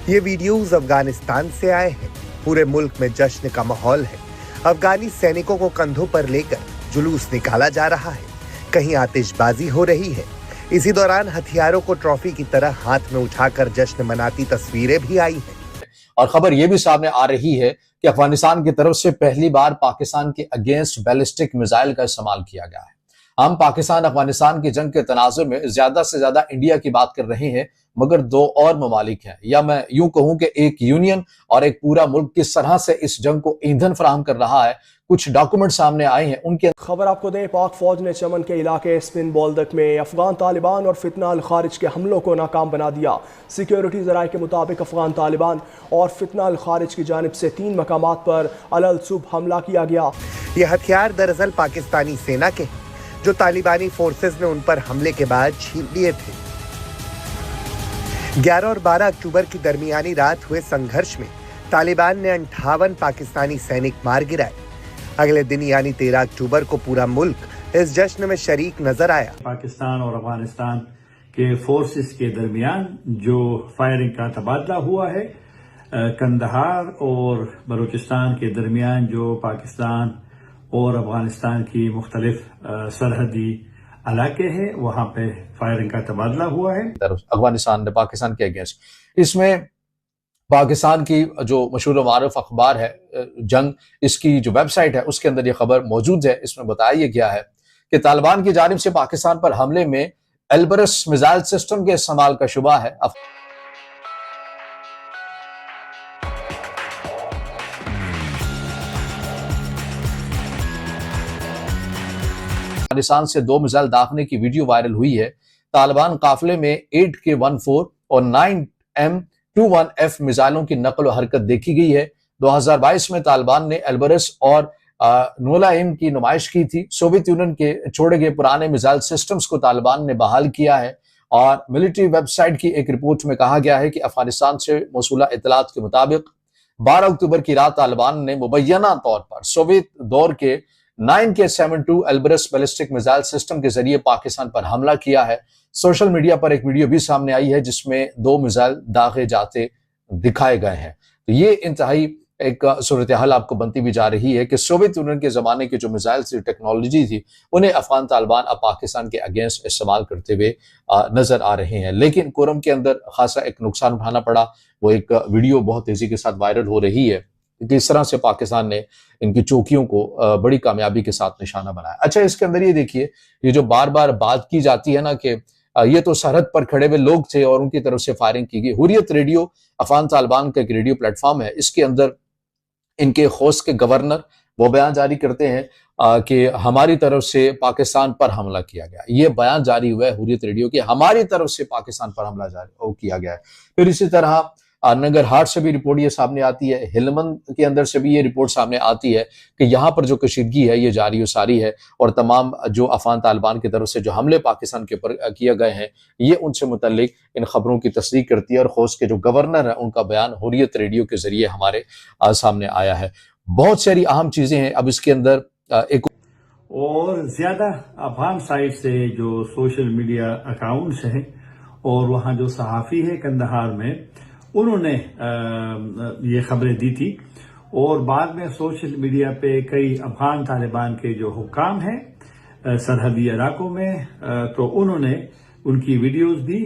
ये वीडियोस अफगानिस्तान से आए हैं। पूरे मुल्क में जश्न का माहौल है। अफगानी सैनिकों को कंधों पर लेकर जुलूस निकाला जा रहा है। कहीं आतिशबाजी हो रही है। इसी दौरान हथियारों को ट्रॉफी की तरह हाथ में उठाकर जश्न मनाती तस्वीरें भी आई हैं। और खबर यह भी सामने आ रही है कि अफगानिस्तान की तरफ से पहली बार पाकिस्तान के अगेंस्ट बैलिस्टिक मिसाइल का इस्तेमाल किया गया है। हम पाकिस्तान अफगानिस्तान की जंग के तनाजुर में ज्यादा से ज्यादा इंडिया की बात कर रहे हैं, मगर दो और ममालिक हैं, या मैं यूं कहूं कि एक यूनियन और एक पूरा मुल्क किस तरह से इस जंग को ईंधन फराहम कर रहा है। कुछ डॉक्यूमेंट सामने आए हैं उनके। खबर आपको दें, पाक फौज ने चमन के इलाके स्पिन बोल्दक में अफगान तालिबान और फितना अल खारिज के हमलों को नाकाम बना दिया। सिक्योरिटी ज़राए के मुताबिक अफगान तालिबान और फितना अल खारिज की जानिब से 3 मकामात पर अलल सुबह हमला किया गया। ये हथियार दरअसल पाकिस्तानी सेना के जो तालिबानी फोर्सेस ने उन पर हमले के बाद छीन लिए थे। 11 और 12 अक्टूबर की दरमियानी रात हुए संघर्ष में तालिबान ने 58 पाकिस्तानी सैनिक मार गिराए। अगले दिन यानी 13 अक्टूबर को पूरा मुल्क इस जश्न में शरीक नजर आया। पाकिस्तान और अफगानिस्तान के फोर्सेस के दरमियान जो फायरिंग का तबादला हुआ है, कंदहार और बलूचिस्तान के दरमियान जो पाकिस्तान और अफगानिस्तान की मुख्तलिफ सरहदी इलाके हैं, वहाँ पे फायरिंग का तबादला हुआ है। अफगानिस्तान ने पाकिस्तान के अगेंस्ट, इसमें पाकिस्तान की जो मशहूर मारूफ अखबार है जंग, इसकी जो वेबसाइट है उसके अंदर ये खबर मौजूद है। इसमें बताया गया है कि तालिबान की जानिब से पाकिस्तान पर हमले में एल्बरस मिसाइल सिस्टम के इस्तेमाल का शुबा है। अफगानिस्तान से 2 मिसाइल दागने की वीडियो वायरल हुई है। तालिबान काफिले में 8K-14 और 9M21F मिसाइलों की नकल और हरकत देखी गई है। 2022 में तालिबान ने एल्बरस और नोलाइम की नुमाइश की थी। सोवियत यूनियन के छोड़े गए पुराने मिसाइल सिस्टम्स को तालिबान ने बहाल किया है। और मिलिट्री वेबसाइट की एक रिपोर्ट में कहा गया है कि अफगानिस्तान से मौसूला इत्तलात के मुताबिक 12 अक्टूबर की रात तालिबान ने मुबैना तौर पर सोवियत दौर के 9K-72 एल्बरस बैलिस्टिक मिसाइल सिस्टम के जरिए पाकिस्तान पर हमला किया है। सोशल मीडिया पर एक वीडियो भी सामने आई है जिसमें 2 मिसाइल दागे जाते दिखाए गए हैं। तो ये इंतहाई एक सूरत हाल आपको बनती भी जा रही है कि सोवियत यूनियन के जमाने की जो मिसाइल थी, टेक्नोलॉजी थी, उन्हें अफगान तालिबान अब पाकिस्तान के अगेंस्ट इस्तेमाल करते हुए नजर आ रहे हैं। लेकिन कोरम के अंदर खासा एक नुकसान उठाना पड़ा। वो एक वीडियो बहुत तेजी के साथ वायरल हो रही है कि इस तरह से पाकिस्तान ने इनकी चौकियों को बड़ी कामयाबी के साथ निशाना बनाया। अच्छा, इसके अंदर ये देखिए, ये जो बार बार बात की जाती है ना कि ये तो सरहद पर खड़े हुए लोग थे और उनकी तरफ से फायरिंग की गई। हुर्रियत रेडियो अफगान तालिबान का एक रेडियो प्लेटफॉर्म है। इसके अंदर इनके खोस के गवर्नर वो बयान जारी करते हैं कि हमारी तरफ से पाकिस्तान पर हमला किया गया। ये बयान जारी हुआ है हुर्रियत रेडियो के, हमारी तरफ से पाकिस्तान पर हमला किया गया है। फिर इसी तरह नंगरहार से भी रिपोर्ट ये सामने आती है, हेलमंद के अंदर से भी ये रिपोर्ट सामने आती है कि यहाँ पर जो कशीदगी है ये जारी और सारी है। और तमाम जो अफगान तालिबान की तरफ से जो हमले पाकिस्तान के ऊपर किए गए हैं, ये उनसे मुतल्लिक इन खबरों की तस्दीक करती है। और खोस के जो गवर्नर है उनका बयान हुर्रियत रेडियो के जरिए हमारे सामने आया है। बहुत सारी अहम चीजें हैं। अब इसके अंदर एक और ज्यादा अफगान साइड से जो सोशल मीडिया अकाउंट्स हैं और वहाँ जो सहाफ़ी है कंदहार में, उन्होंने ये खबरें दी थी। और बाद में सोशल मीडिया पे कई अफगान तालिबान के जो हुक्काम हैं सरहदी इलाकों में, तो उन्होंने उनकी वीडियोस भी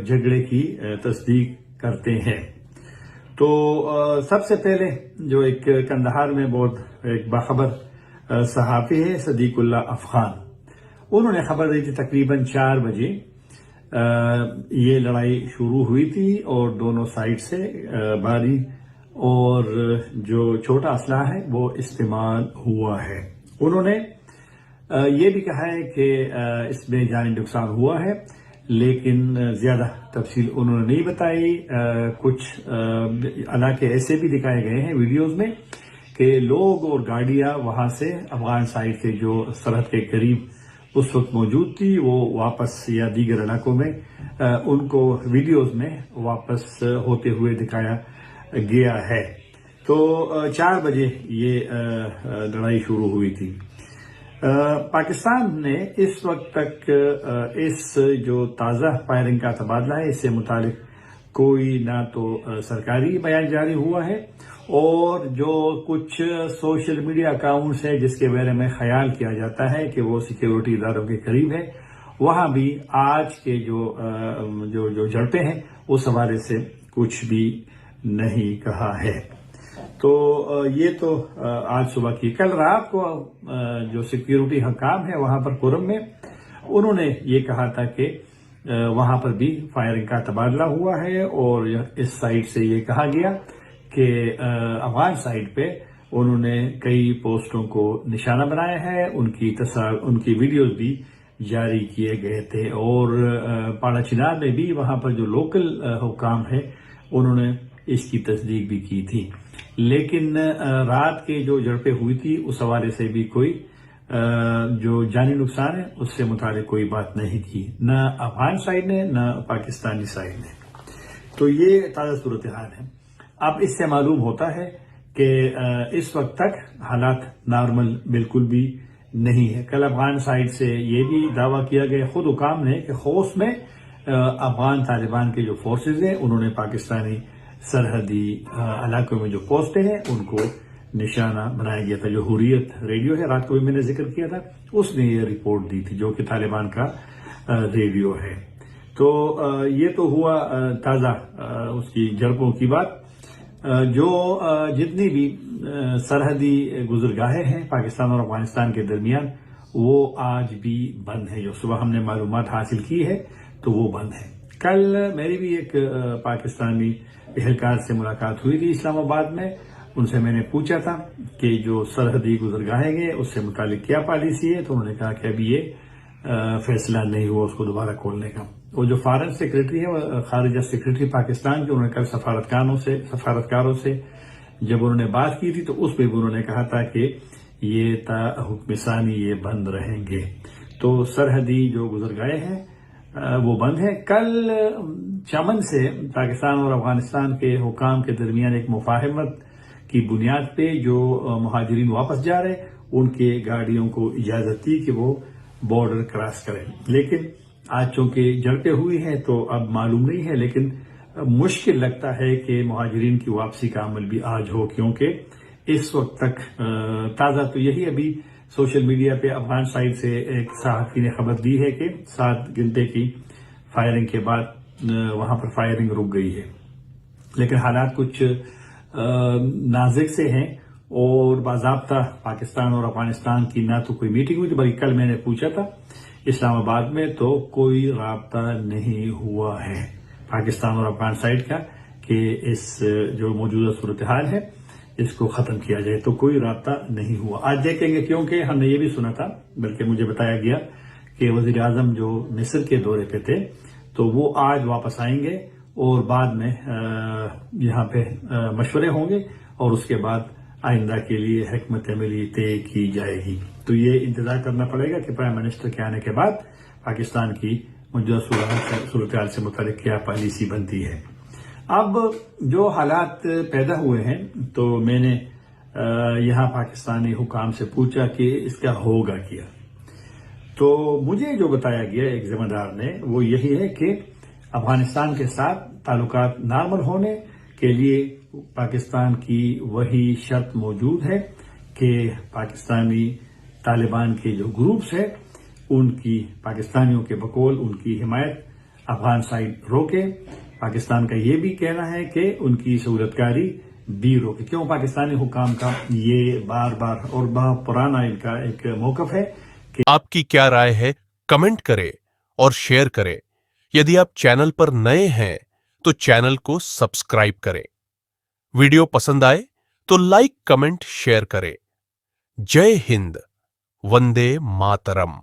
झगड़े की तस्दीक करते हैं। तो सबसे पहले जो एक कंदहार में बहुत एक बाखबर सहाफ़ी है सदीकुल्ला अफगान, उन्होंने खबर दी थी तकरीबन 4 बजे ये लड़ाई शुरू हुई थी और दोनों साइड से भारी और जो छोटा असला है वो इस्तेमाल हुआ है। उन्होंने ये भी कहा है कि इसमें जानी नुकसान हुआ है, लेकिन ज्यादा तफसील उन्होंने नहीं बताई। कुछ इलाके ऐसे भी दिखाए गए हैं वीडियोस में कि लोग और गाड़ियां वहां से अफगान साइड के जो सरहद के करीब उस वक्त मौजूद थी, वो वापस या दीगर इलाकों में उनको वीडियोस में वापस होते हुए दिखाया गया है। तो 4 बजे ये लड़ाई शुरू हुई थी। पाकिस्तान ने इस वक्त तक इस जो ताज़ा फायरिंग का तबादला है इससे मुतालिक कोई ना तो सरकारी बयान जारी हुआ है, और जो कुछ सोशल मीडिया अकाउंट्स है जिसके बारे में ख्याल किया जाता है कि वो सिक्योरिटी इदारों के करीब है, वहां भी आज के जो झड़पें हैं उस हवाले से कुछ भी नहीं कहा है। तो ये तो आज सुबह की। कल रात को जो सिक्योरिटी हकाम है वहां पर कोरम में, उन्होंने ये कहा था कि वहां पर भी फायरिंग का तबादला हुआ है, और इस साइड से ये कहा गया कि अफगान साइड पे उन्होंने कई पोस्टों को निशाना बनाया है, उनकी वीडियोस भी जारी किए गए थे। और पाड़ा चिनार में भी वहां पर जो लोकल हुकाम है उन्होंने इसकी तस्दीक भी की थी, लेकिन रात के जो झड़पें हुई थी उस हवाले से भी कोई जो जानी नुकसान है उससे मुतालिक कोई बात नहीं की, न अफगान साइड ने न पाकिस्तानी साइड ने। तो ये ताज़ा सूरत हाल है। अब इससे मालूम होता है कि इस वक्त तक हालात नॉर्मल बिल्कुल भी नहीं है। कल अफगान साइड से ये भी दावा किया गया खुद हुकाम ने कि खौस में अफगान तालिबान के जो फोर्सेज हैं उन्होंने पाकिस्तानी सरहदी इलाकों में जो पोस्टें हैं उनको निशाना बनाया गया था। जो हुर्रियत रेडियो है, रात को भी मैंने जिक्र किया था, उसने ये रिपोर्ट दी थी, जो कि तालिबान का रेडियो है। तो ये तो हुआ ताज़ा उसकी झड़पों की बात। जो जितनी भी सरहदी गुजरगाहें हैं पाकिस्तान और अफगानिस्तान के दरमियान, वो आज भी बंद है। जो सुबह हमने मालूमात हासिल की है तो वो बंद है। कल मेरी भी एक पाकिस्तानी एहलकार से मुलाकात हुई थी इस्लामाबाद में। उनसे मैंने पूछा था कि जो सरहदी गुजरगाहें हैं उससे मुतालिक क्या पॉलिसी है, तो उन्होंने कहा कि अभी ये फैसला नहीं हुआ उसको दोबारा खोलने का। वो जो फॉरेन सेक्रेटरी है, खारिजा सेक्रेटरी पाकिस्तान के, उन्होंने कल सफारतकारों से जब उन्होंने बात की थी तो उसमें भी उन्होंने कहा था कि ये हुक्म सानी ये बंद रहेंगे। तो सरहदी जो गुजरगाहें हैं वो बंद है। कल चमन से पाकिस्तान और अफगानिस्तान के हुकाम के दरमियान एक मुफाहमत की बुनियाद पे जो मुहाजिरीन वापस जा रहे हैं उनके गाड़ियों को इजाजत दी कि वो बॉर्डर क्रॉस करें, लेकिन आज चूंकि झड़पें हुई हैं तो अब मालूम नहीं है, लेकिन मुश्किल लगता है कि मुहाजिरीन की वापसी का अमल भी आज हो, क्योंकि इस वक्त तक ताज़ा तो यही अभी सोशल मीडिया पे अफगान साइड से एक सहाफ़ी ने खबर दी है कि 7 घंटे की फायरिंग के बाद वहां पर फायरिंग रुक गई है, लेकिन हालात कुछ नाजुक से हैं। और बाज़ाब्ता पाकिस्तान और अफगानिस्तान की ना तो कोई मीटिंग हुई थी, बल्कि कल मैंने पूछा था इस्लामाबाद में तो कोई राब्ता नहीं हुआ है पाकिस्तान और अफगान साइड का कि इस जो मौजूदा सूरत हाल है इसको खत्म किया जाए, तो कोई राब्ता नहीं हुआ। आज देखेंगे, क्योंकि हमने ये भी सुना था, बल्कि मुझे बताया गया कि वजीर आजम जो मिस्र के दौरे पे थे तो वो आज वापस आएंगे और बाद में यहाँ पे मशवरे होंगे और उसके बाद आइंदा के लिए हिकमत अमली तय की जाएगी। तो ये इंतजार करना पड़ेगा कि प्राइम मिनिस्टर के आने के बाद पाकिस्तान की मौजूदा सूरत हाल से मुतालिक क्या पॉलिसी बनती है। अब जो हालात पैदा हुए हैं तो मैंने यहाँ पाकिस्तानी हुकाम से पूछा कि इसका होगा क्या। तो मुझे जो बताया गया एक जिम्मेदार ने वो यही है कि अफगानिस्तान के साथ ताल्लुकात नॉर्मल होने के लिए पाकिस्तान की वही शर्त मौजूद है कि पाकिस्तानी तालिबान के जो ग्रुप्स हैं उनकी पाकिस्तानियों के बकौल उनकी हिमायत अफगान साइड रोके। पाकिस्तान का ये भी कहना है कि उनकी सहूलतकारी भी रोके। क्यों पाकिस्तानी हुकाम का ये बार बार और बहुत पुराना इनका एक मौकफ है कि आपकी क्या राय है, कमेंट करें और शेयर करें। यदि आप चैनल पर नए हैं तो चैनल को सब्सक्राइब करें। वीडियो पसंद आए तो लाइक, कमेंट, शेयर करें। जय हिंद, वंदे मातरम।